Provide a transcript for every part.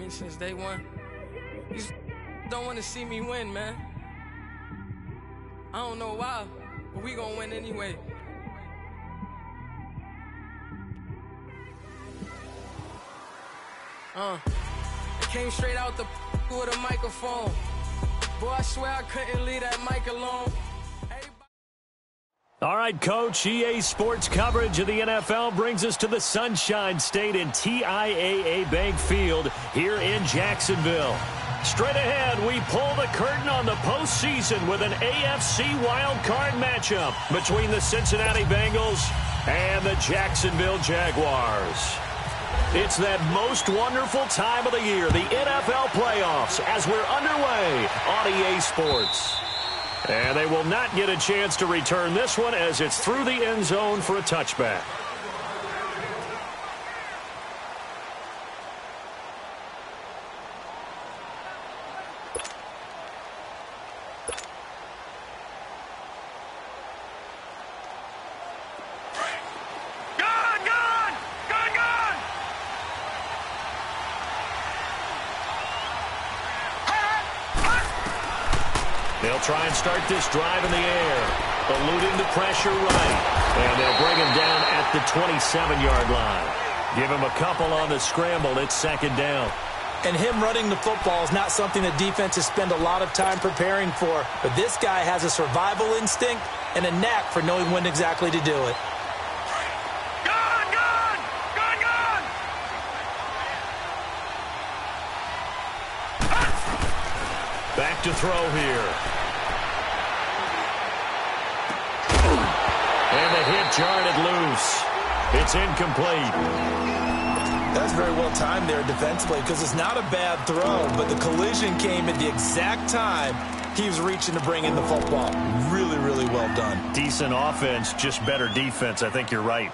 me since day one. These don't want to see me win, man. I don't know why, but we gonna win anyway. I came straight out the with a microphone. Boy, I swear I couldn't leave that mic alone. All right, Coach, EA Sports coverage of the NFL brings us to the Sunshine State in TIAA Bank Field here in Jacksonville. Straight ahead, we pull the curtain on the postseason with an AFC wildcard matchup between the Cincinnati Bengals and the Jacksonville Jaguars. It's that most wonderful time of the year, the NFL playoffs, as we're underway on EA Sports. And they will not get a chance to return this one as it's through the end zone for a touchback. They'll try and start this drive in the air, eluding the pressure right. And they'll bring him down at the 27-yard line. Give him a couple on the scramble. It's second down. And him running the football is not something the defenses spend a lot of time preparing for. But this guy has a survival instinct and a knack for knowing when exactly to do it. Back to throw here. And the hit jarred it loose. It's incomplete. That's very well timed there defensively because it's not a bad throw, but the collision came at the exact time he was reaching to bring in the football. Really, really well done. Decent offense, just better defense. I think you're right.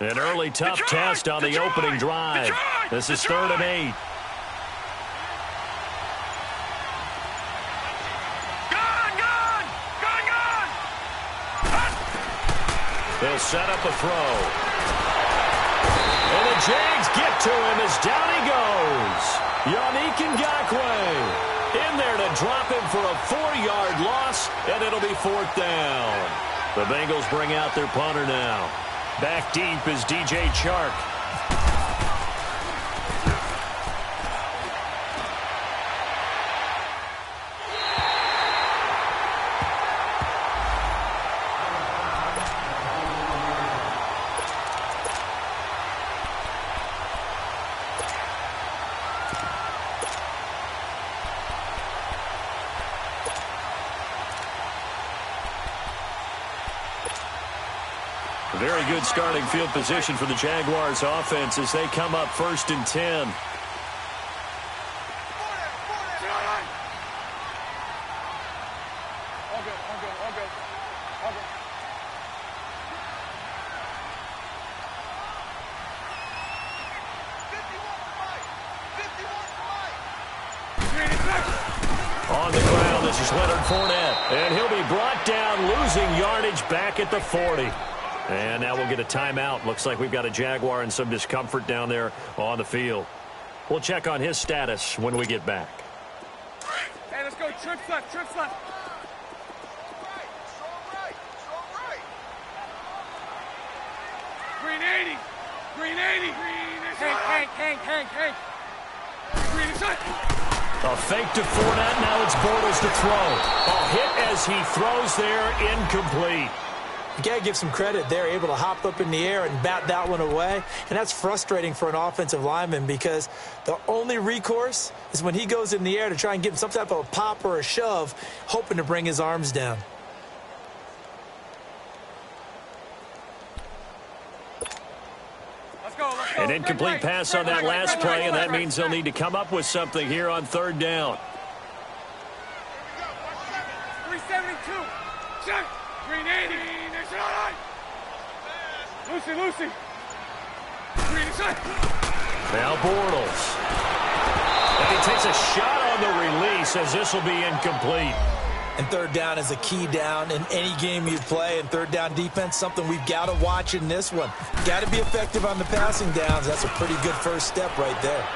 An early tough test on the opening drive. This is 3rd and 8. They'll set up a throw. And the Jags get to him as down he goes. Yannick Ngakoue in there to drop him for a 4-yard loss, and it'll be 4th down. The Bengals bring out their punter now. Back deep is DJ Chark. Very good starting field position for the Jaguars offense as they come up 1st and 10. On the ground, this is Leonard Fournette, and he'll be brought down, losing yardage back at the 40. And now we'll get a timeout. Looks like we've got a Jaguar in some discomfort down there on the field. We'll check on his status when we get back. Hey, let's go. Trips left, trips left. Green 80. Green 80. Hank. Green inside. A fake to Fournette. Now it's Bortles to throw. A hit as he throws there, incomplete. You got to give some credit. They're able to hop up in the air and bat that one away. And that's frustrating for an offensive lineman because the only recourse is when he goes in the air to try and give him some type of a pop or a shove, hoping to bring his arms down. Let's go. An incomplete pass on that last play, and that means they'll need to come up with something here on 3rd down. 372. Check. Green 80. Lucy. Green inside. Now Bortles. He takes a shot on the release as this will be incomplete. And third down is a key down in any game you play. And third down defense, something we've got to watch in this one. Got to be effective on the passing downs. That's a pretty good first step right there.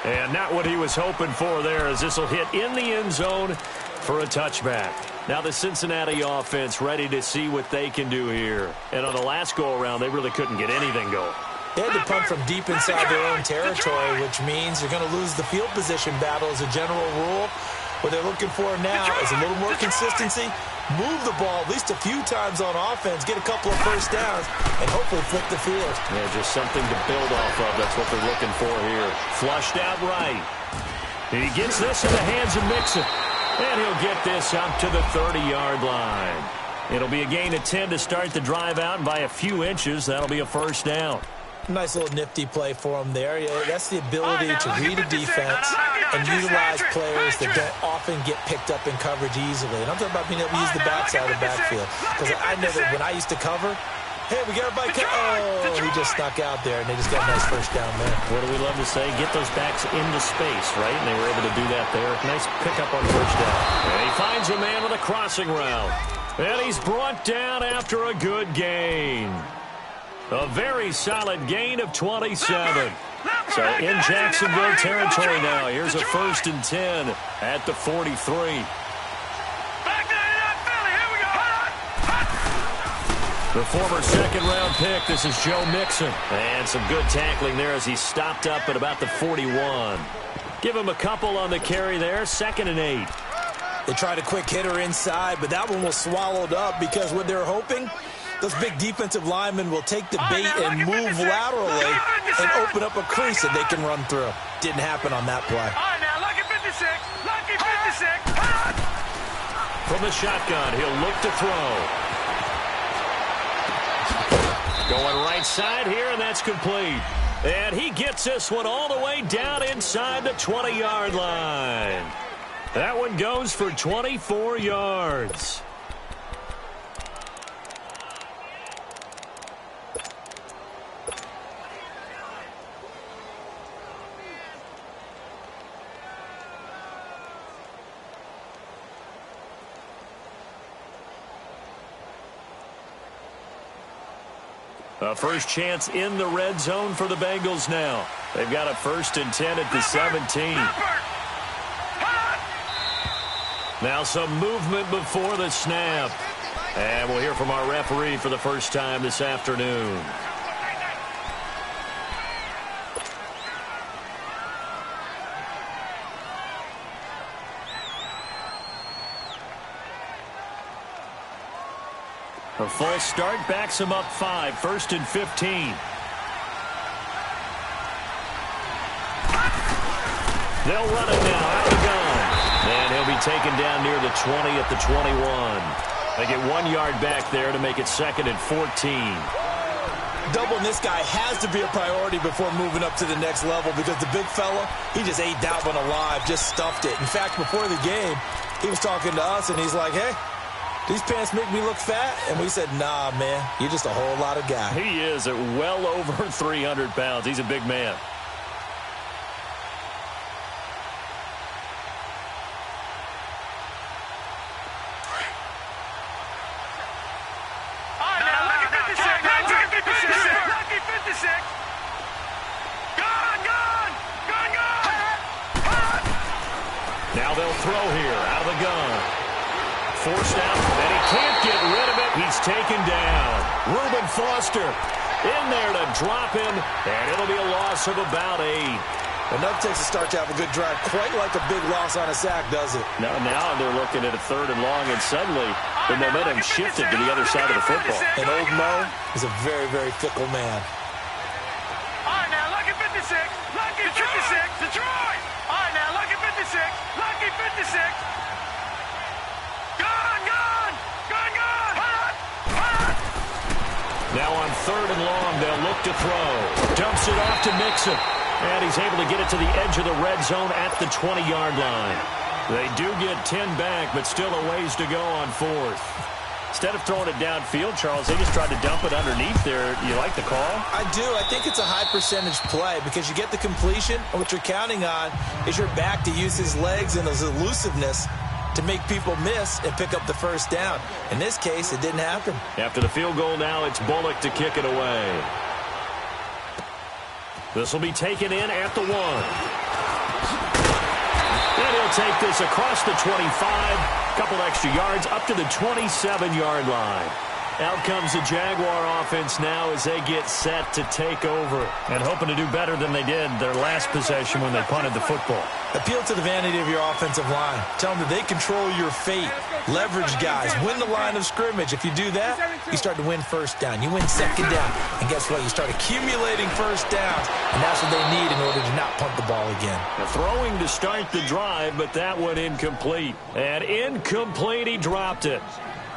And not what he was hoping for there, as this will hit in the end zone for a touchback. Now the Cincinnati offense ready to see what they can do here. And on the last go-around, they really couldn't get anything going. They had to punt from deep inside their own territory, which means you're going to lose the field position battle as a general rule. What they're looking for now is a little more consistency, move the ball at least a few times on offense, get a couple of first downs, and hopefully flip the field. Yeah, just something to build off of. That's what they're looking for here. Flushed out right. He gets this in the hands of Mixon. And he'll get this up to the 30-yard line. It'll be a gain of 10 to start the drive out, and by a few inches, that'll be a first down. Nice little nifty play for him there. Yeah, that's the ability to read a defense and utilize players that don't often get picked up in coverage easily. And I'm talking about being able to use the backside of the backfield. Because I never, when I used to cover, hey, we got everybody. Oh, he just snuck out there, and they just got a nice first down there. What do we love to say? Get those backs into space, right? And they were able to do that there. Nice pickup on first down. And he finds a man with a crossing route. And he's brought down after a good gain. A very solid gain of 27. So in Jacksonville territory now. Here's a 1st and 10 at the 43. The former second-round pick, this is Joe Mixon. And some good tackling there as he stopped up at about the 41. Give him a couple on the carry there, 2nd and 8. They tried a quick hitter inside, but that one was swallowed up because what they're hoping, those big defensive linemen will take the bait and move laterally and open up a crease that they can run through. Didn't happen on that play. Lucky 56. Lucky 56. From the shotgun, he'll look to throw. Going right side here, and that's complete. And he gets this one all the way down inside the 20-yard line. That one goes for 24 yards. A first chance in the red zone for the Bengals now. They've got a 1st and 10 at the 17. Now some movement before the snap. And we'll hear from our referee for the first time this afternoon. A full start backs him up 5, 1st and 15. They'll run it now out of the gun. And he'll be taken down near the 20 at the 21. They get 1 yard back there to make it 2nd and 14. Doubling this guy has to be a priority before moving up to the next level because the big fella, he just ate that one alive, just stuffed it. In fact, before the game, he was talking to us, and he's like, hey, these pants make me look fat? And we said, nah, man, you're just a whole lot of guy. He is at well over 300 pounds. He's a big man. Now they'll throw here out of the gun. Forced out, and he can't get rid of it. He's taken down. Reuben Foster in there to drop him, and it'll be a loss of about 8. Enough takes a start to have a good drive, quite like a big loss on a sack, does it? Now they're looking at a 3rd and long, and suddenly the momentum shifted to the other side of the football. And old Mo is a very, very fickle man. All right, now, lucky 56. Lucky 56. Detroit. All right, now, lucky 56. Lucky 56. Now on 3rd and long, they'll look to throw. Dumps it off to Mixon. And he's able to get it to the edge of the red zone at the 20-yard line. They do get 10 back, but still a ways to go on 4th. Instead of throwing it downfield, Charles, they just tried to dump it underneath there. You like the call? I do. I think it's a high-percentage play because you get the completion, and what you're counting on is your back to use his legs and his elusiveness to make people miss and pick up the first down. In this case, it didn't happen. After the field goal now, it's Bullock to kick it away. This will be taken in at the 1. And he'll take this across the 25. Couple extra yards up to the 27-yard line. Out comes the Jaguar offense now as they get set to take over. And hoping to do better than they did their last possession when they punted the football. Appeal to the vanity of your offensive line. Tell them that they control your fate. Leverage guys. Win the line of scrimmage. If you do that, you start to win first down. You win second down. And guess what? You start accumulating first downs. And that's what they need in order to not punt the ball again. Throwing to start the drive, but that one incomplete. And incomplete, he dropped it.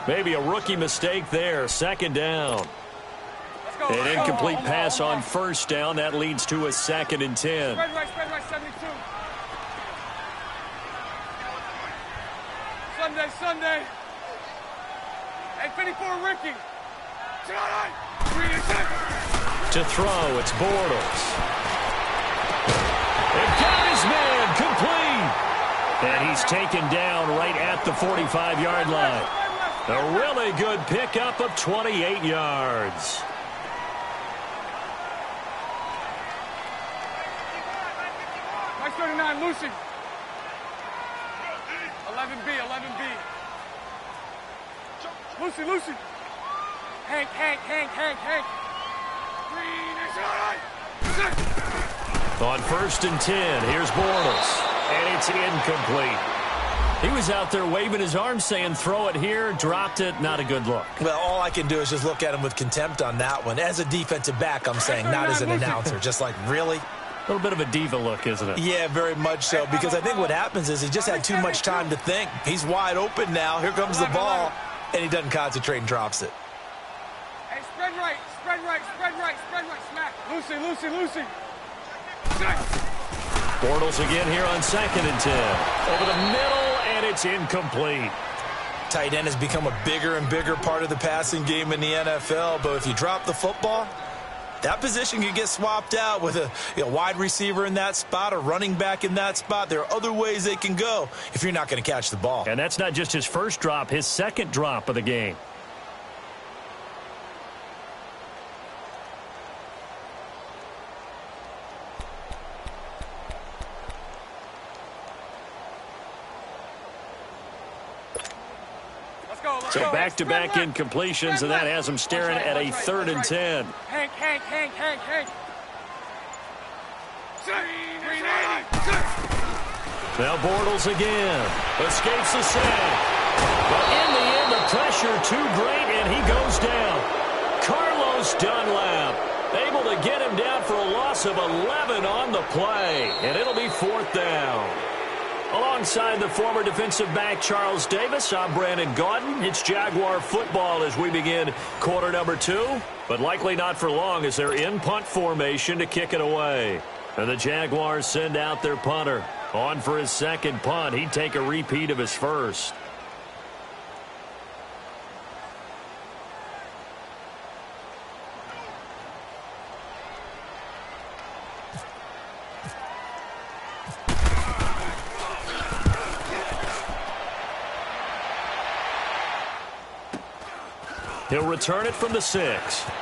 Maybe a rookie mistake there. Second down. An incomplete pass on first down. That leads to a 2nd and 10. Spread right, 72. Sunday. Hey, 54, Ricky. To throw, it's Bortles. And got his man, complete. And he's taken down right at the 45-yard line. A really good pickup of 28 yards. Mike 39, Lucy. 11B. Lucy. Hank. On 1st and 10, here's Bortles. And it's incomplete. He was out there waving his arms saying, throw it here, dropped it, not a good look. Well, all I can do is just look at him with contempt on that one. As a defensive back, I'm saying, not as an announcer. Just like, really? A little bit of a diva look, isn't it? Yeah, very much so, because I think what happens is he just had too much time to think. He's wide open now. Here comes the ball, and he doesn't concentrate and drops it. Hey, spread right. Smack. Lucy. Bortles again here on 2nd and 10. Over the middle, and it's incomplete. Tight end has become a bigger and bigger part of the passing game in the NFL, but if you drop the football, that position can get swapped out with a wide receiver in that spot, a running back in that spot. There are other ways they can go if you're not going to catch the ball. And that's not just his first drop, his second drop of the game. So back-to-back incompletions, and that has him staring at a 3rd and 10. Hank. Now Bortles again. Escapes the sack. But in the end, the pressure too great, and he goes down. Carlos Dunlap able to get him down for a loss of 11 on the play, and it'll be 4th down. Alongside the former defensive back Charles Davis, I'm Brandon Gaudin. It's Jaguar football as we begin quarter number 2, but likely not for long as they're in punt formation to kick it away. And the Jaguars send out their punter. On for his second punt. He'd take a repeat of his first. He'll return it from the 6. What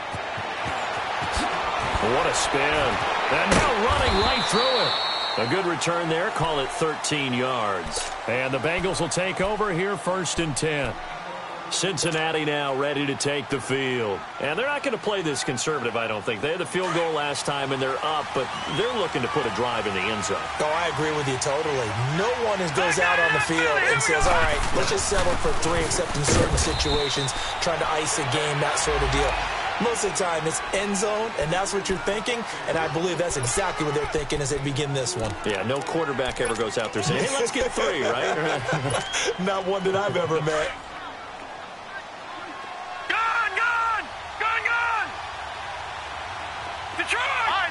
a spin. And now running right through it. A good return there. Call it 13 yards. And the Bengals will take over here 1st and 10. Cincinnati now ready to take the field. And they're not going to play this conservative, I don't think. They had the field goal last time, and they're up, but they're looking to put a drive in the end zone. Oh, I agree with you totally. No one goes out on the field and says, all right, let's just settle for 3, except in certain situations, trying to ice a game, that sort of deal. Most of the time, it's end zone, and that's what you're thinking, and I believe that's exactly what they're thinking as they begin this one. Yeah, no quarterback ever goes out there saying, hey, let's get 3, right? Not one that I've ever met.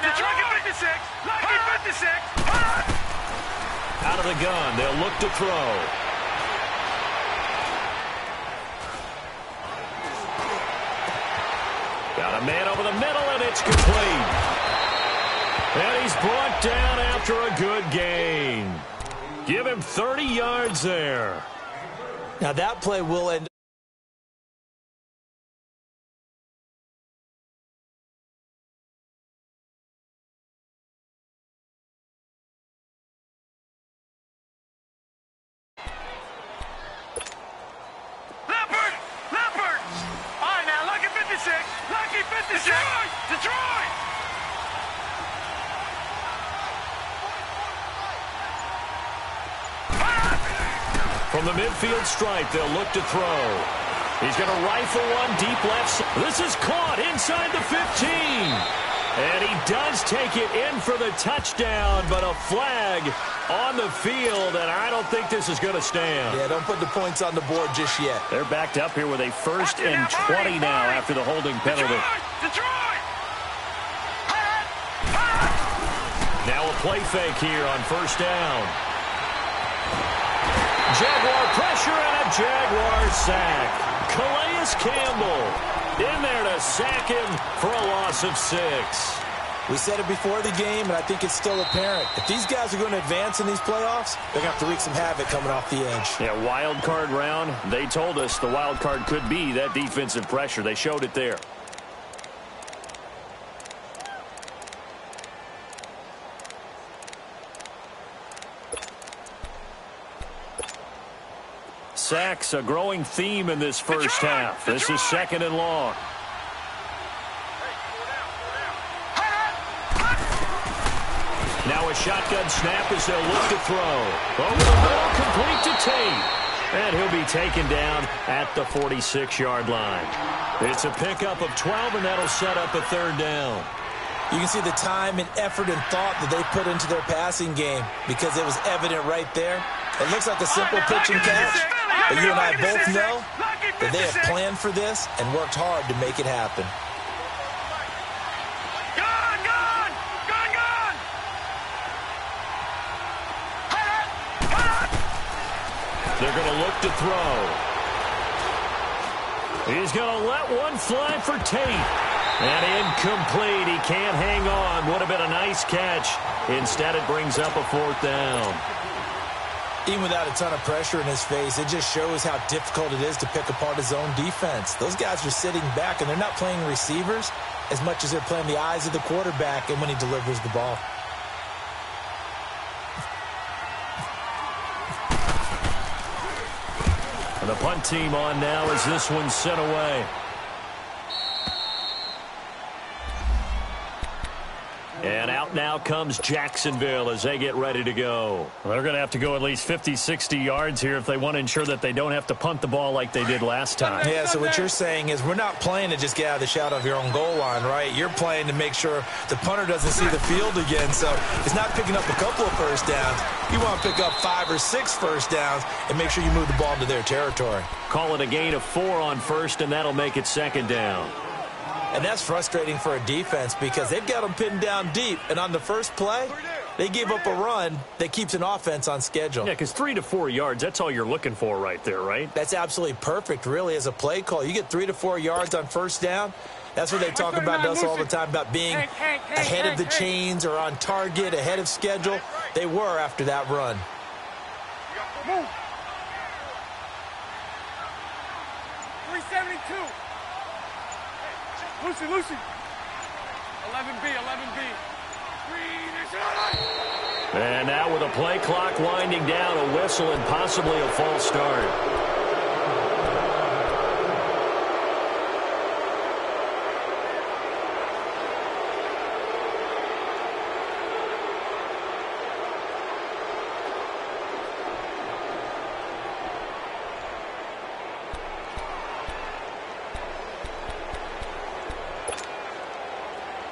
Detroit! 56! Lucky 56! Out of the gun, they'll look to throw. A man over the middle, and it's complete. And he's brought down after a good gain. Give him 30 yards there. Now that play will end. Leopard! All right, now, lucky 56. Lucky 56. Detroit! From the midfield stripe, they'll look to throw. He's going to rifle one deep left. This is caught inside the 15. And he does take it in for the touchdown, but a flag on the field, and I don't think this is going to stand. Yeah, don't put the points on the board just yet. They're backed up here with a 1st and 20 now after the holding penalty. Detroit! Now a play fake here on 1st down. Jaguar pressure and a Jaguar sack. Calais Campbell in there to sack him for a loss of 6. We said it before the game, and I think it's still apparent. If these guys are going to advance in these playoffs, they're going to have to wreak some havoc coming off the edge. Yeah, wild card round. They told us the wild card could be that defensive pressure. They showed it there. Sacks, a growing theme in this first half. This is 2nd and long. Now a shotgun snap as they'll look to throw. Over the middle, complete to Tate. And he'll be taken down at the 46-yard line. It's a pickup of 12, and that'll set up a 3rd down. You can see the time and effort and thought that they put into their passing game because it was evident right there. It looks like a simple pitch and catch, but you and I both know that they have planned for this and worked hard to make it happen. They're going to look to throw. He's going to let one fly for Tate. And incomplete. He can't hang on. Would have been a nice catch. Instead, it brings up a 4th down. Even without a ton of pressure in his face, it just shows how difficult it is to pick apart his own defense. Those guys are sitting back, and they're not playing receivers as much as they're playing the eyes of the quarterback and when he delivers the ball. And the punt team on now as this one's sent away. And out now comes Jacksonville as they get ready to go. Well, they're going to have to go at least 50, 60 yards here if they want to ensure that they don't have to punt the ball like they did last time. Yeah, so what you're saying is we're not playing to just get out of the shadow of your own goal line, right? You're playing to make sure the punter doesn't see the field again. So it's not picking up a couple of 1st downs. You want to pick up 5 or 6 1st downs and make sure you move the ball into their territory. Call it a gain of 4 on 1st, and that'll make it 2nd down. And that's frustrating for a defense because they've got them pinned down deep. And on the first play, they gave up a run that keeps an offense on schedule. Yeah, because 3 to 4 yards, that's all you're looking for right there, right? That's absolutely perfect, really, as a play call. You get 3 to 4 yards on 1st down. That's what they talk about us all the time, about being ahead of the chains or on target, ahead of schedule. They were after that run. Move. 372. Lucy. 11B. And now with a play clock winding down, a whistle and possibly a false start.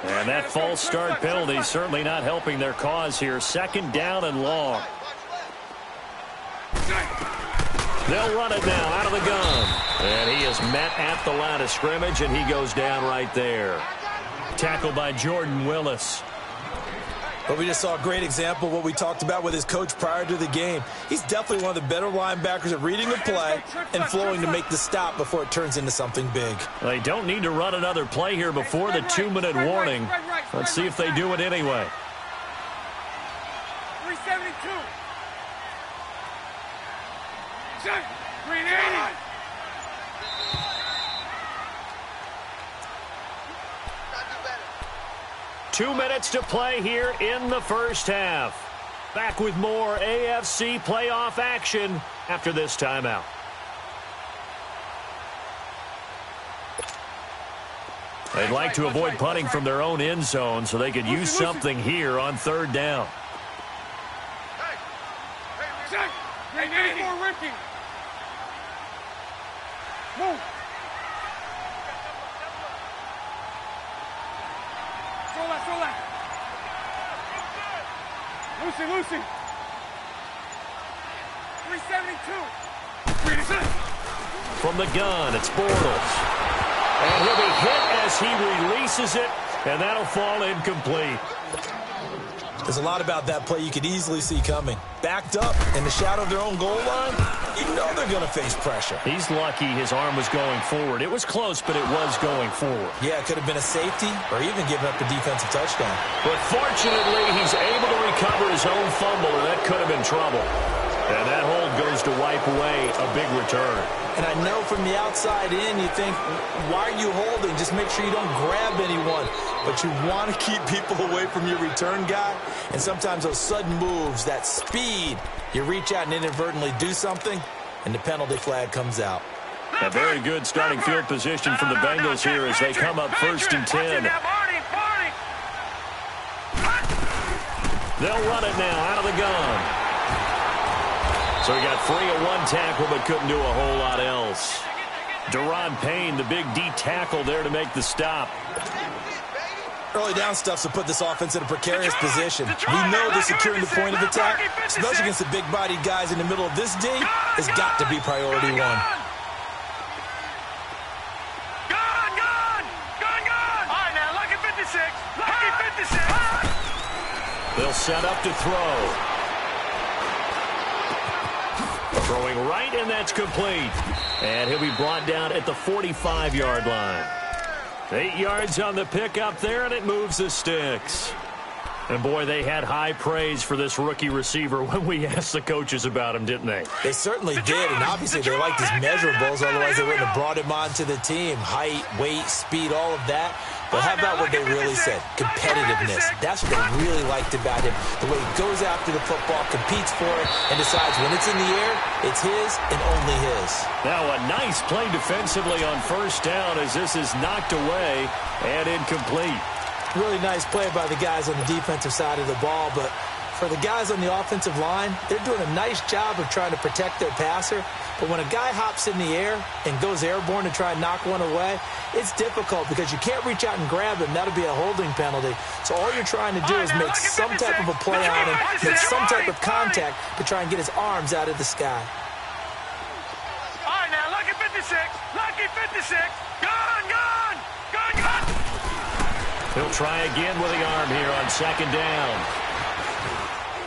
And that false start penalty certainly not helping their cause here. 2nd down and long. They'll run it now out of the gun. And he is met at the line of scrimmage, and he goes down right there. Tackled by Jordan Willis. But we just saw a great example of what we talked about with his coach prior to the game. He's definitely one of the better linebackers at reading the play and flowing to make the stop before it turns into something big. They don't need to run another play here before the 2-minute warning. Let's see if they do it anyway. 372. 380. 2 minutes to play here in the first half. Back with more AFC playoff action after this timeout. They'd like to avoid punting from their own end zone so they could use something here on third down. Hey, Ricky. Move. Sola. Lucy. 372. From the gun, it's Bortles. And he'll be hit as he releases it, and that'll fall incomplete. There's a lot about that play you could easily see coming. Backed up in the shadow of their own goal line, you know they're going to face pressure. He's lucky his arm was going forward. It was close, but it was going forward. Yeah, it could have been a safety or even given up a defensive touchdown. But fortunately, he's able to recover his own fumble, and that could have been trouble. And that hold goes to wipe away a big return. And I know from the outside in, you think, why are you holding? Just make sure you don't grab anyone. But you want to keep people away from your return guy. And sometimes those sudden moves, that speed, you reach out and inadvertently do something, and the penalty flag comes out. A very good starting field position from the Bengals here as they come up 1st and 10. They'll run it now out of the gun. So he got free of one tackle but couldn't do a whole lot else. Daron Payne, the big D tackle there to make the stop. Early down stuff to put this offense in a precarious position. We know that securing the point of attack, especially against the big-bodied guys in the middle of this D, has got to be priority one. Gun! All right, now, lucky 56. Lucky 56. They'll set up to throw. Throwing right, and that's complete. And he'll be brought down at the 45-yard line. 8 yards on the pickup there, and it moves the sticks. And, boy, they had high praise for this rookie receiver when we asked the coaches about him, didn't they? They certainly did, and obviously they liked his measurables, otherwise they wouldn't have brought him onto the team. Height, weight, speed, all of that. But how about what they really said? Competitiveness. That's what they really liked about him. The way he goes after the football, competes for it, and decides when it's in the air, it's his and only his. Now a nice play defensively on first down as this is knocked away and incomplete. Really nice play by the guys on the defensive side of the ball, but for the guys on the offensive line, they're doing a nice job of trying to protect their passer. But when a guy hops in the air and goes airborne to try and knock one away, it's difficult because you can't reach out and grab him. That'll be a holding penalty. So all you're trying to do is make some type of a play on him, make some type of contact to try and get his arms out of the sky. All right, now, lucky 56. Lucky 56. Gun! He'll try again with the arm here on second down.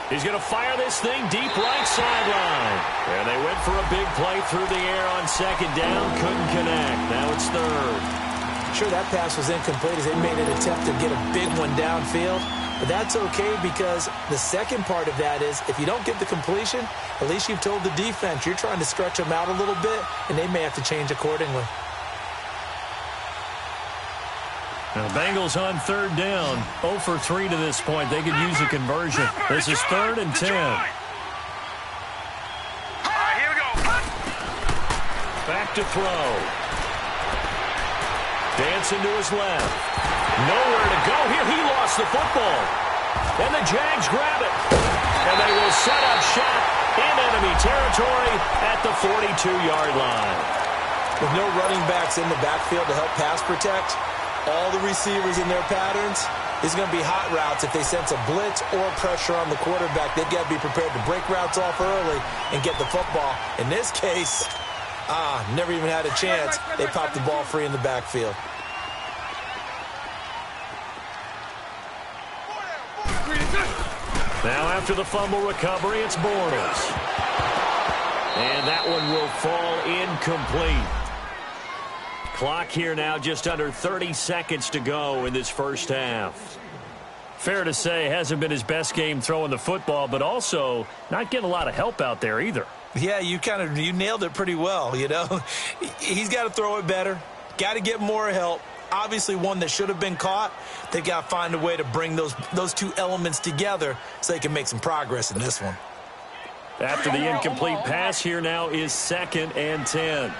He's going to fire this thing deep right sideline. And they went for a big play through the air on second down. Couldn't connect. Now it's third. Sure, that pass was incomplete as they made an attempt to get a big one downfield. But that's okay because the second part of that is if you don't get the completion, at least you've told the defense you're trying to stretch them out a little bit, and they may have to change accordingly. Now, Bengals on third down, 0 for 3 to this point. They could use a conversion. This is 3rd and 10. All right, here we go. Back to throw. Dancing to his left. Nowhere to go here. He lost the football. And the Jags grab it. And they will set up shop in enemy territory at the 42-yard line. With no running backs in the backfield to help pass protect, all the receivers in their patterns, is going to be hot routes. If they sense a blitz or pressure on the quarterback, they've got to be prepared to break routes off early and get the football. In this case, never even had a chance. They popped the ball free in the backfield. after the fumble recovery, it's Bortles. And that one will fall incomplete. Clock here now just under 30 seconds to go in this first half. Fair to say, hasn't been his best game throwing the football, but also not getting a lot of help out there either. Yeah, you nailed it pretty well, you know. He's got to throw it better, got to get more help. Obviously one that should have been caught. They've got to find a way to bring those two elements together so they can make some progress in this one. After the incomplete pass, here now is 2nd and 10.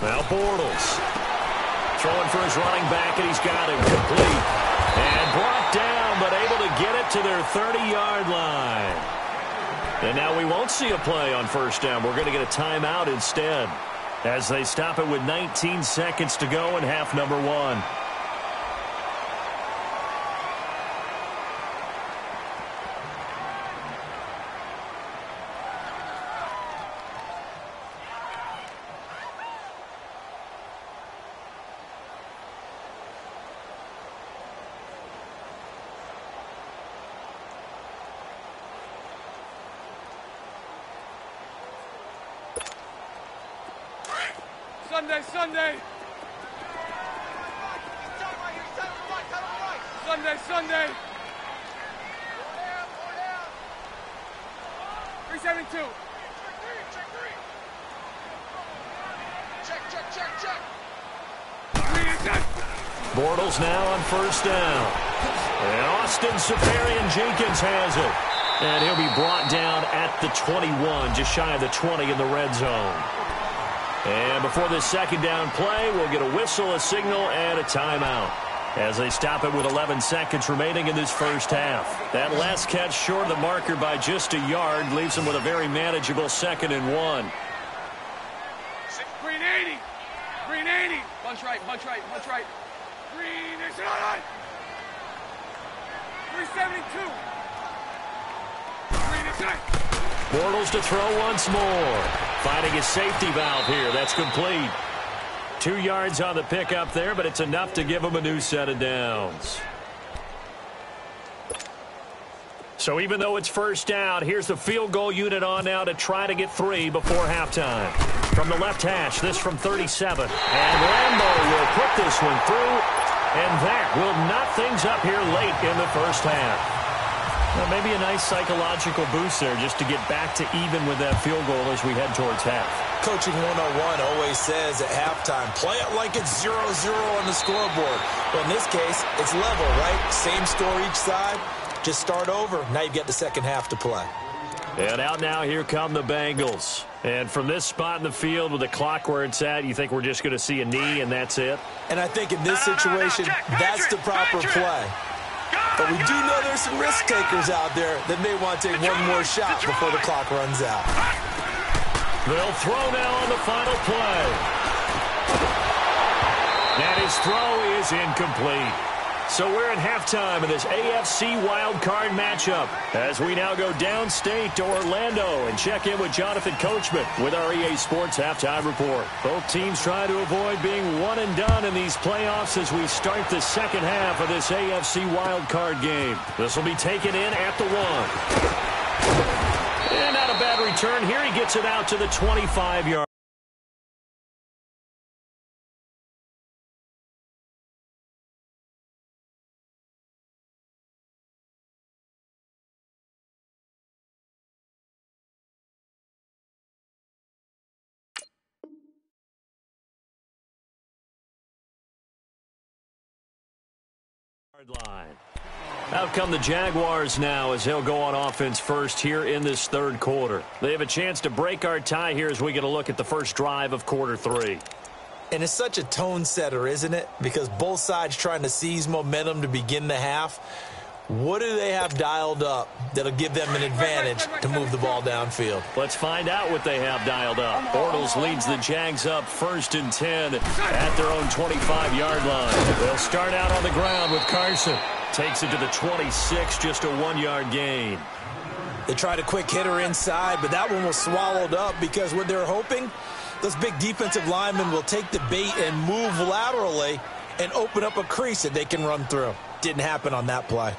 Now Bortles throwing for his running back, and he's got him complete. And brought down, but able to get it to their 30-yard line. And now we won't see a play on first down. We're going to get a timeout instead as they stop it with 19 seconds to go in half number 1. Sunday. Sunday. 372. Check. Bortles now on first down. And Austin Seferian-Jenkins has it. And he'll be brought down at the 21, just shy of the 20 in the red zone. And before this second down play, we'll get a whistle, a signal, and a timeout as they stop it with 11 seconds remaining in this first half. That last catch short of the marker by just a yard leaves them with a very manageable 2nd and 1. Green 80. Bunch right. Green is on. 372. Green is on. Bortles to throw once more. Finding his safety valve here. That's complete. 2 yards on the pickup there, but it's enough to give him a new set of downs. So even though it's first down, here's the field goal unit on now to try to get 3 before halftime. From the left hash, this from 37. And Lambo will put this one through, and that will knot things up here late in the first half. Well, maybe a nice psychological boost there just to get back to even with that field goal as we head towards half. Coaching 101 always says at halftime, play it like it's 0-0 on the scoreboard. But in this case, it's level, right? Same score each side. Just start over. Now you get the second half to play. And out now, here come the Bengals. And from this spot in the field with the clock where it's at, you think we're just going to see a knee and that's it? And I think in this situation, that's the proper play. But we do know there's some risk takers out there that may want to take one more shot before the clock runs out. They'll throw now on the final play. And his throw is incomplete. So we're at halftime in this AFC wildcard matchup as we now go downstate to Orlando and check in with Jonathan Coachman with our EA Sports Halftime Report. Both teams try to avoid being one and done in these playoffs as we start the second half of this AFC wildcard game. This will be taken in at the 1. And not a bad return here. He gets it out to the 25-yard. Line. Out come the Jaguars now as they'll go on offense first here in this third quarter. They have a chance to break our tie here as we get a look at the first drive of quarter 3. And it's such a tone setter, isn't it? Because both sides trying to seize momentum to begin the half. What do they have dialed up that'll give them an advantage to move the ball downfield? Let's find out what they have dialed up. Bortles leads the Jags up 1st and 10 at their own 25-yard line. They'll start out on the ground with Carson. Takes it to the 26, just a 1-yard gain. They tried a quick hitter inside, but that one was swallowed up because what they're hoping, those big defensive linemen will take the bait and move laterally and open up a crease that they can run through. Didn't happen on that play.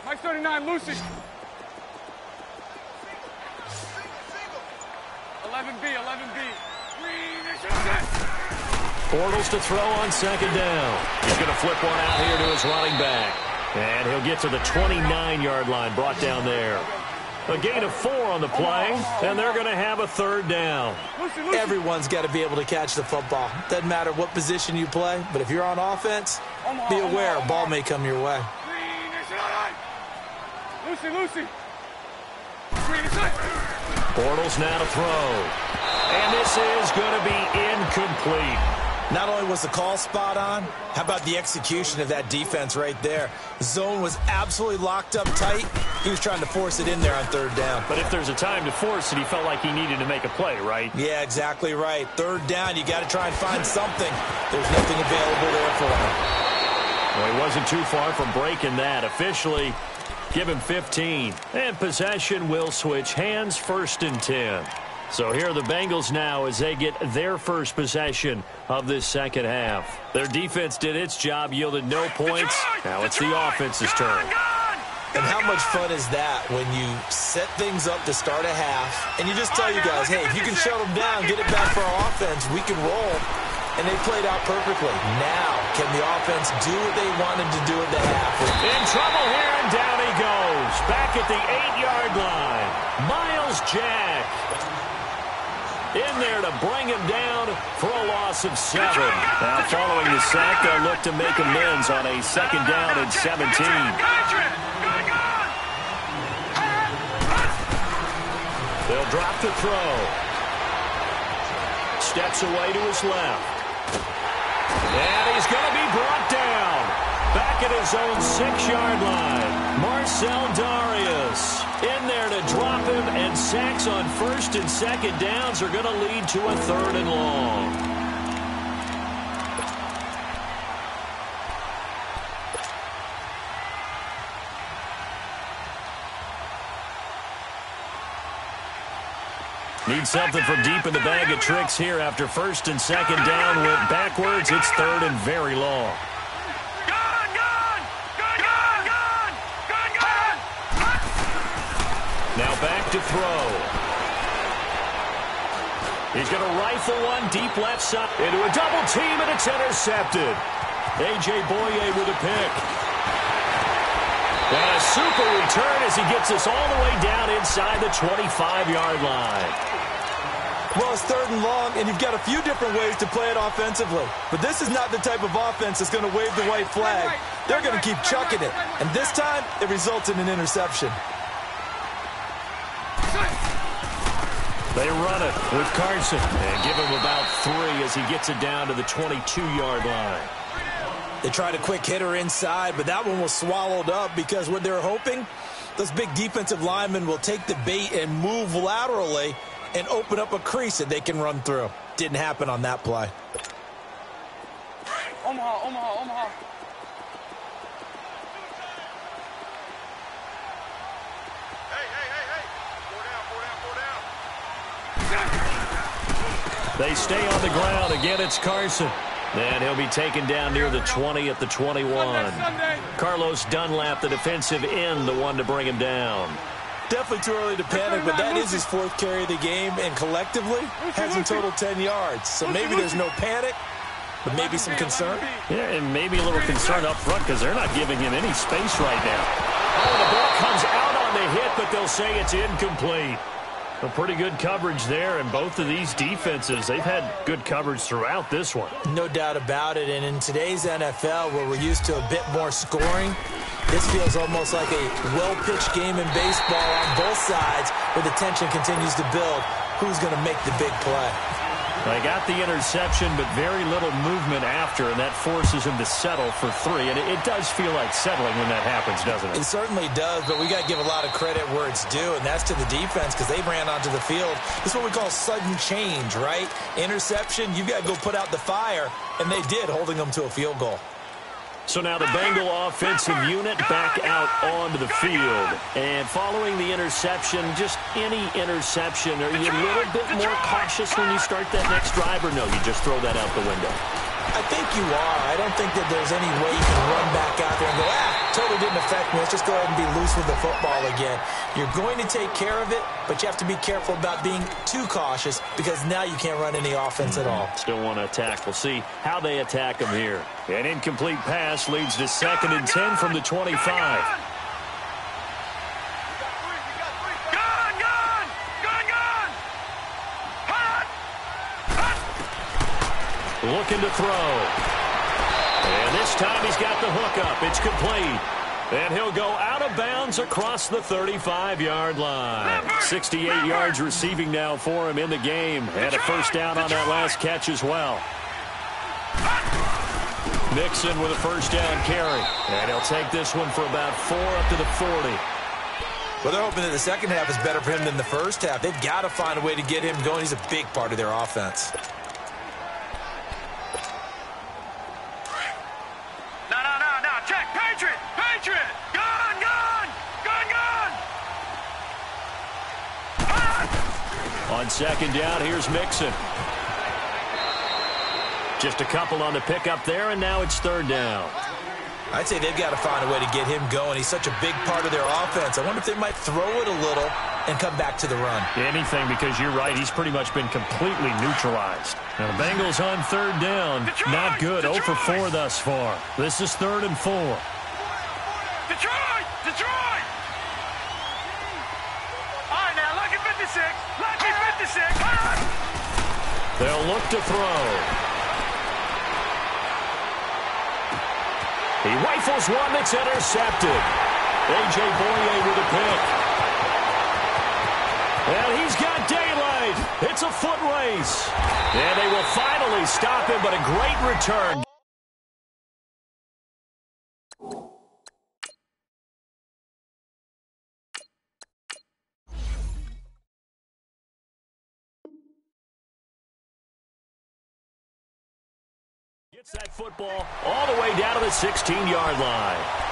Mike 39, Lucy. 11B. Bortles to throw on second down. He's going to flip one out here to his running back. And he'll get to the 29-yard line, brought down there. A gain of 4 on the play, and they're going to have a third down. Everyone's got to be able to catch the football. Doesn't matter what position you play, but if you're on offense, be aware a ball may come your way. Lucy. Bortles now to throw. And this is going to be incomplete. Not only was the call spot on, how about the execution of that defense right there? The zone was absolutely locked up tight. He was trying to force it in there on third down. But if there's a time to force it, he felt like he needed to make a play, right? Yeah, exactly right. Third down, you got to try and find something. There's nothing available there for him. Well, he wasn't too far from breaking that. Officially, give him 15. And possession will switch hands, 1st and 10. So here are the Bengals now as they get their first possession of this second half. Their defense did its job, yielded no points. Now it's the offense's turn. And how much fun is that when you set things up to start a half and you just tell you guys, hey, if you can shut them down, get it back for our offense, we can roll. And they played out perfectly. Now, can the offense do what they wanted to do at the half? In trouble here, and down he goes. Back at the 8-yard line. Myles Jack in there to bring him down for a loss of 7. Now, following the sack, they'll look to make amends on a 2nd down and 17. They'll drop the throw. Steps away to his left. And he's going to be brought down. Back at his own 6-yard line. Marcel Darius in there to drop him, and sacks on 1st and 2nd downs are going to lead to a 3rd and long. Need something from deep in the bag of tricks here after 1st and 2nd down went backwards. It's 3rd and very long. Now back to throw. He's going to rifle one deep left side into a double team, and it's intercepted. A.J. Boye with a pick. And a super return as he gets us all the way down inside the 25-yard line. Well, it's 3rd and long, and you've got a few different ways to play it offensively. But this is not the type of offense that's going to wave the white flag. They're going to keep chucking it. And this time, it results in an interception. They run it with Carson and give him about 3 as he gets it down to the 22-yard line. They tried a quick hitter inside, but that one was swallowed up because what they're hoping, those big defensive linemen will take the bait and move laterally and open up a crease that they can run through. Didn't happen on that play. Omaha. They stay on the ground. Again, it's Carson. And he'll be taken down near the 20 at the 21. Carlos Dunlap, the defensive end, the one to bring him down. Definitely too early to panic, but that is his 4th carry of the game, and collectively has in total 10 yards. So maybe there's no panic, but maybe some concern. Yeah, and maybe a little concern up front because they're not giving him any space right now. Oh, the ball comes out on the hit, but they'll say it's incomplete. A pretty good coverage there, and both of these defenses, they've had good coverage throughout this one. No doubt about it, and in today's NFL, where we're used to a bit more scoring, this feels almost like a well-pitched game in baseball on both sides where the tension continues to build. Who's going to make the big play? They got the interception, but very little movement after, and that forces him to settle for 3. And it does feel like settling when that happens, doesn't it? It certainly does, but we got to give a lot of credit where it's due, and that's to the defense because they ran onto the field. This is what we call sudden change, right? Interception, you've got to go put out the fire, and they did, holding them to a field goal. So now the Bengal offensive unit back out onto the field. And following the interception, just any interception, are you a little bit more cautious when you start that next drive, or no, you just throw that out the window? I think you are. I don't think that there's any way you can run back out there and go, totally didn't affect me. Let's just go ahead and be loose with the football again. You're going to take care of it, but you have to be careful about being too cautious because now you can't run any offense at all. Still want to attack. We'll see how they attack them here. An incomplete pass leads to 2nd and 10 from the 25. Looking to throw. And this time he's got the hook up. It's complete. And he'll go out of bounds across the 35-yard line. 68 yards receiving now for him in the game. And a first down on that last catch as well. Mixon with a first down carry. And he'll take this one for about 4 up to the 40. Well, they're hoping that the second half is better for him than the first half. They've got to find a way to get him going. He's a big part of their offense. On second down, here's Mixon. Just a couple on the pickup there, and now it's 3rd down. I'd say they've got to find a way to get him going. He's such a big part of their offense. I wonder if they might throw it a little and come back to the run. Anything, because you're right. He's pretty much been completely neutralized. Now the Bengals on 3rd down. Not good. 0 for 4 thus far. This is 3rd and 4. Detroit! Detroit! All right, now, lucky 56. Lucky 56. They'll look to throw. He rifles one that's intercepted. A.J. Boye with a pick. And he's got daylight. It's a foot race. And they will finally stop him, but a great return. Gets that football all the way down to the 16-yard line.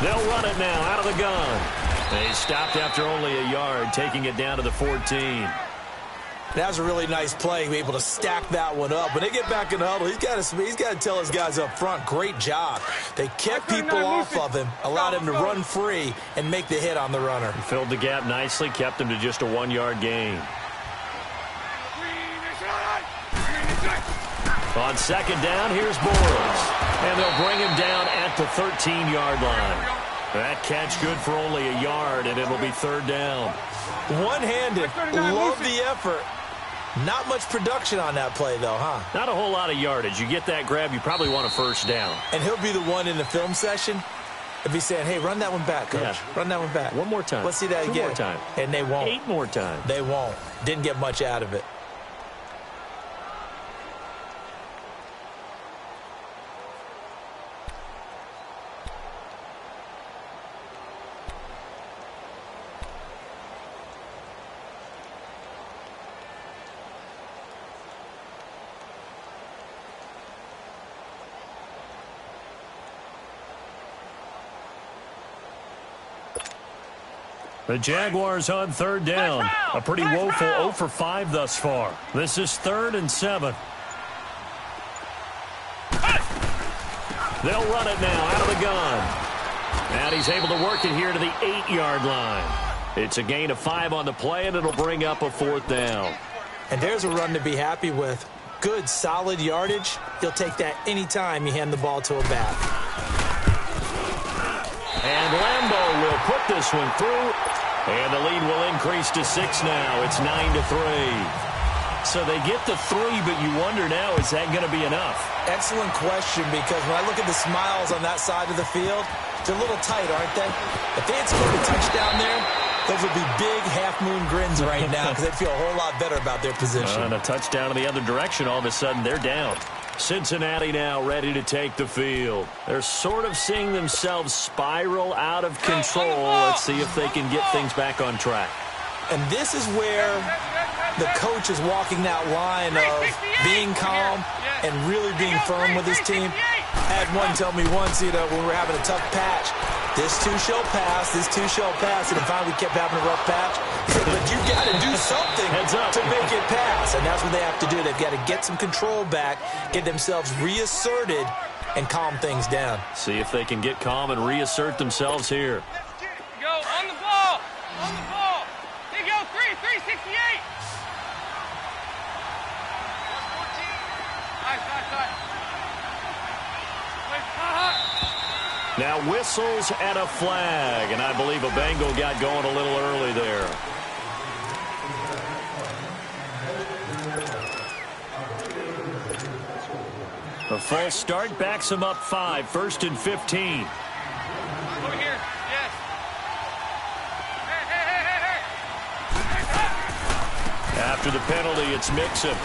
They'll run it now out of the gun. They stopped after only a yard, taking it down to the 14. That was a really nice play, be able to stack that one up. When they get back in the huddle, he's got to tell his guys up front, great job. They kept people off of him, allowed him to run free and make the hit on the runner. He filled the gap nicely, kept him to just a 1-yard gain. On second down, here's Bortles. And they'll bring him down at the 13-yard line. That catch good for only a yard, and it'll be 3rd down. One-handed. Love the effort. Not much production on that play, though, huh? Not a whole lot of yardage. You get that grab, you probably want a first down. And he'll be the one in the film session and be saying, hey, run that one back, Coach. Yeah. Run that one back. One more time. Let's see that again. 2 more time. And they won't. 8 more times. They won't. Didn't get much out of it. The Jaguars on 3rd down. A pretty woeful 0 for 5 thus far. This is 3rd and 7. They'll run it now out of the gun. And he's able to work it here to the 8-yard line. It's a gain of 5 on the play, and it'll bring up a 4th down. And there's a run to be happy with. good, solid yardage, he'll take that anytime you hand the ball to a back. And Lambo will put this one through, and the lead will increase to 6 now. It's 9-3. So they get the 3, but you wonder now, is that going to be enough? Excellent question, because when I look at the smiles on that side of the field, they're a little tight, aren't they? If they had scored a touchdown there, those would be big half-moon grins right now because they'd feel a whole lot better about their position. And a touchdown in the other direction, all of a sudden they're down. Cincinnati now ready to take the field. They're sort of seeing themselves spiral out of control. Let's see if they can get things back on track. And this is where the coach is walking that line of being calm and really being firm with his team. I had one tell me once, when we were having a tough patch, this too shall pass, this too shall pass, and finally we kept having a rough patch. He said, but you got to do something to make it pass, and that's what they have to do. They've got to get some control back, get themselves reasserted, and calm things down. See if they can get calm and reassert themselves here. Go on the ball, on the ball. They go 368. Now whistles and a flag, and I believe a Bengal got going a little early there. A false start backs him up 5, 1st and 15. Over here, yes. Hey. After the penalty, it's Mixon.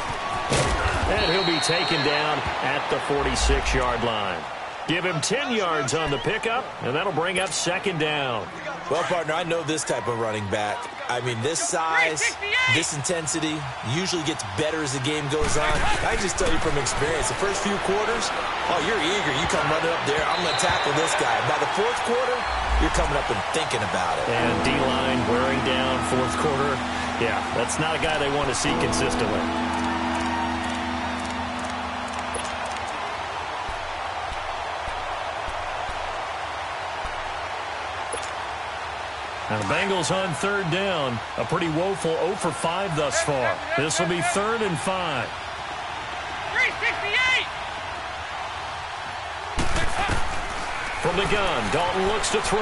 And he'll be taken down at the 46-yard line. Give him 10 yards on the pickup, and that'll bring up 2nd down. Well, partner, I know this type of running back. I mean, this size, this intensity usually gets better as the game goes on. I can just tell you from experience, the first few quarters, oh, you're eager. You come running up there, I'm going to tackle this guy. By the 4th quarter, you're coming up and thinking about it. And D-line wearing down 4th quarter. Yeah, that's not a guy they want to see consistently. Now the Bengals on 3rd down. A pretty woeful 0 for 5 thus far. This will be 3rd and 5. 368. From the gun, Dalton looks to throw.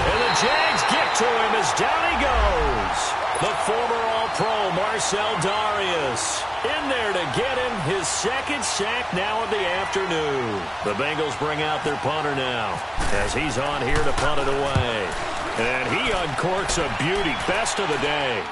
And the Jags get to him as down he goes. The former All-Pro Marcel Darius in there to get him his 2nd sack now of the afternoon. The Bengals bring out their punter now as he's on here to punt it away. And he uncorks a beauty. Best of the day.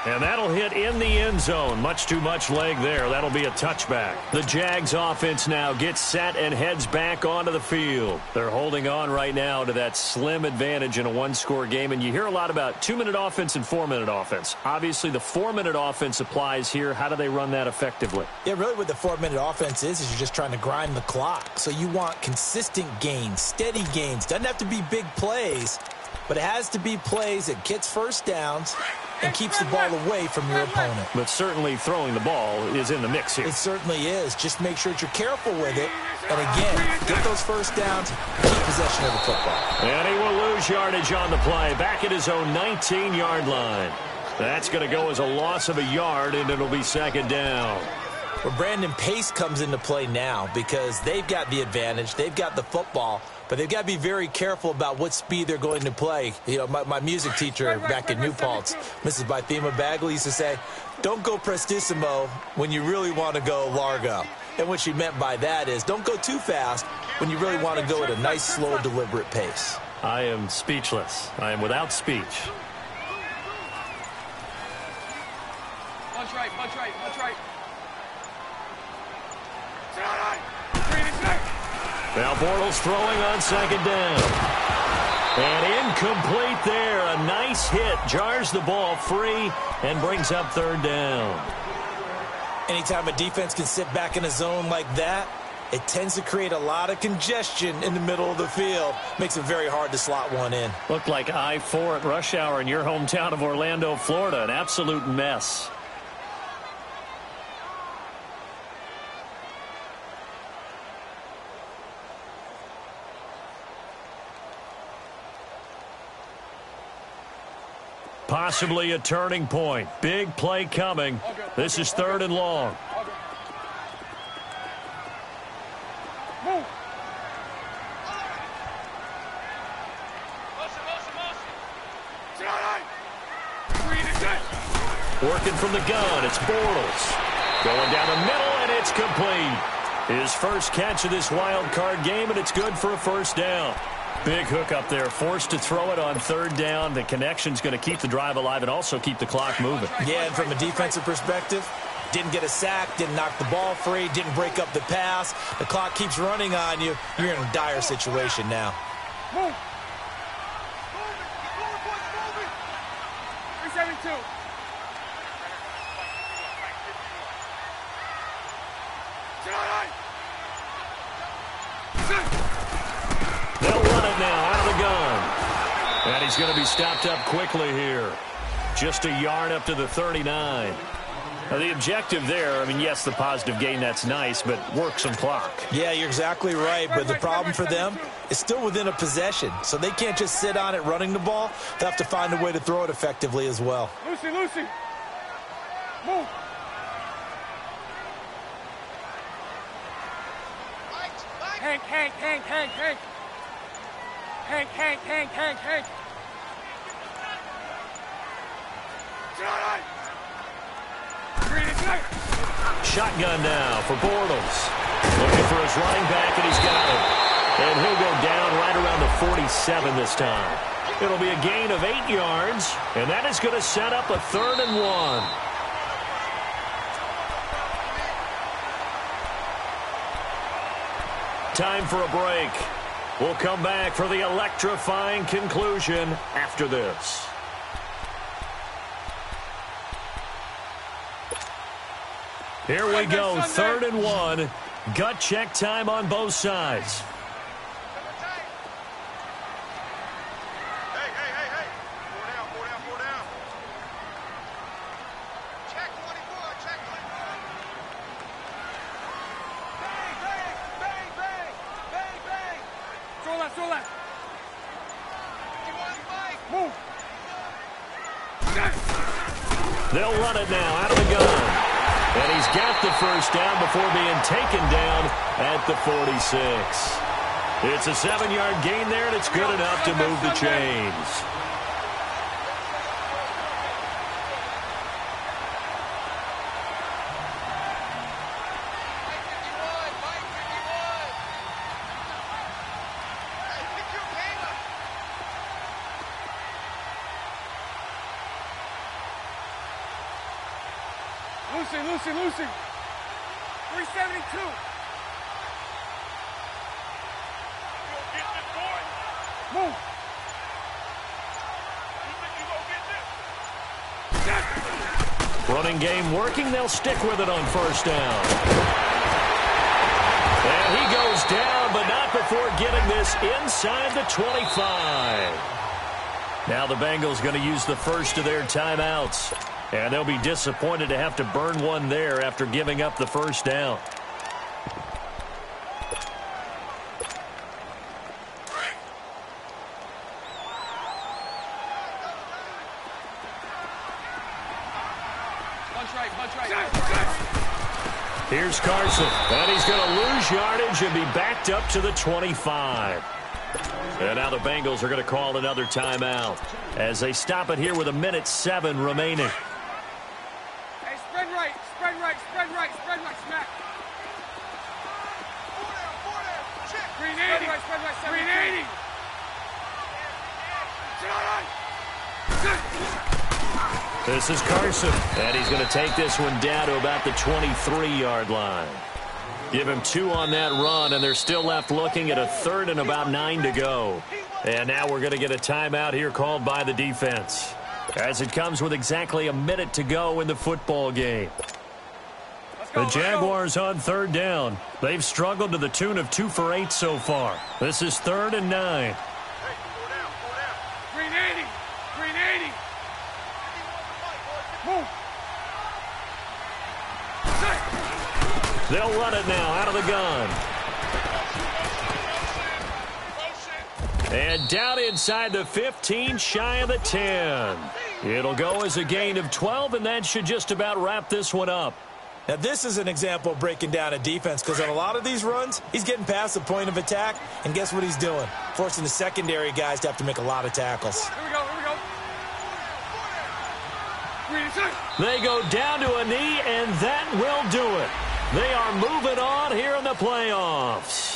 And that'll hit in the end zone. Much too much leg there. That'll be a touchback. The Jags offense now gets set and heads back onto the field. They're holding on right now to that slim advantage in a 1-score game. And you hear a lot about 2-minute offense and 4-minute offense. Obviously, the 4-minute offense applies here. How do they run that effectively? Yeah, really what the 4-minute offense is you're just trying to grind the clock. So you want consistent gains, steady gains. Doesn't have to be big plays, but it has to be plays that gets first downs and keeps the ball away from your opponent. But certainly throwing the ball is in the mix here. It certainly is. Just make sure that you're careful with it. And again, get those first downs, keep possession of the football. And he will lose yardage on the play. Back at his own 19-yard line. That's going to go as a loss of a yard, and it'll be 2nd down. Well, Brandon, pace comes into play now because they've got the advantage. They've got the football. But they've got to be very careful about what speed they're going to play. You know, my music teacher back in New Paltz, Mrs. Bythema Bagley, used to say, don't go prestissimo when you really want to go largo. And what she meant by that is don't go too fast when you really want to go at a nice, slow, deliberate pace. I am speechless. I am without speech. Punch right, punch right, punch right. Now Bortles throwing on 2nd down. And incomplete there. A nice hit. Jars the ball free and brings up 3rd down. Anytime a defense can sit back in a zone like that, it tends to create a lot of congestion in the middle of the field. Makes it very hard to slot one in. Looked like I-4 at rush hour in your hometown of Orlando, Florida. An absolute mess. Possibly a turning point. Big play coming. This is 3rd and long. Move. Working from the gun, it's Bortles. Going down the middle, and it's complete. His first catch of this wild card game, and it's good for a first down. Big hook up there, forced to throw it on 3rd down. The connection's going to keep the drive alive and also keep the clock moving. Yeah, and from a defensive perspective, didn't get a sack, didn't knock the ball free, didn't break up the pass. The clock keeps running on you. You're in a dire situation now. Move. 372. They'll run it now out of the gun. And he's going to be stopped up quickly here. Just a yard up to the 39. Now, the objective there, I mean, yes, the positive gain, that's nice, but work some clock. Yeah, you're exactly right, but the problem for them is still within a possession, so they can't just sit on it running the ball. They'll have to find a way to throw it effectively as well. Lucy. Move. Hank. Shotgun now for Bortles. Looking for his running back, and he's got him. And he'll go down right around the 47 this time. It'll be a gain of 8 yards, and that is going to set up a 3rd and 1. Time for a break. We'll come back for the electrifying conclusion after this. Here we go, 3rd and 1. Gut check time on both sides. Hey. Four down. Check 24. Bang. Throw left. Move. They'll run it now out of the gun. And he's got the first down before being taken down at the 46. It's a 7-yard gain there, and it's good enough to move the chains. Lucy. 372. Move. Running game working. They'll stick with it on first down. And he goes down, but not before getting this inside the 25. Now the Bengals going to use the first of their timeouts. And they'll be disappointed to have to burn one there after giving up the first down. Punch right. Here's Carson. And he's going to lose yardage and be backed up to the 25. And now the Bengals are going to call another timeout as they stop it here with 1:07 remaining. Hey, spread right, smack. 380. Spread right, 380. This is Carson, and he's going to take this one down to about the 23-yard line. Give him 2 on that run, and they're still left looking at a 3rd and about 9 to go. And now we're going to get a timeout here called by the defense, as it comes with exactly a minute to go in the football game. The Jaguars on 3rd down. They've struggled to the tune of 2 for 8 so far. This is 3rd and 9. 380. Move. They'll run it now out of the gun. And down inside the 15, shy of the 10. It'll go as a gain of 12, and that should just about wrap this one up. Now, this is an example of breaking down a defense because on a lot of these runs, he's getting past the point of attack, and guess what he's doing? Forcing the secondary guys to have to make a lot of tackles. Here we go. They go down to a knee, and that will do it. They are moving on here in the playoffs.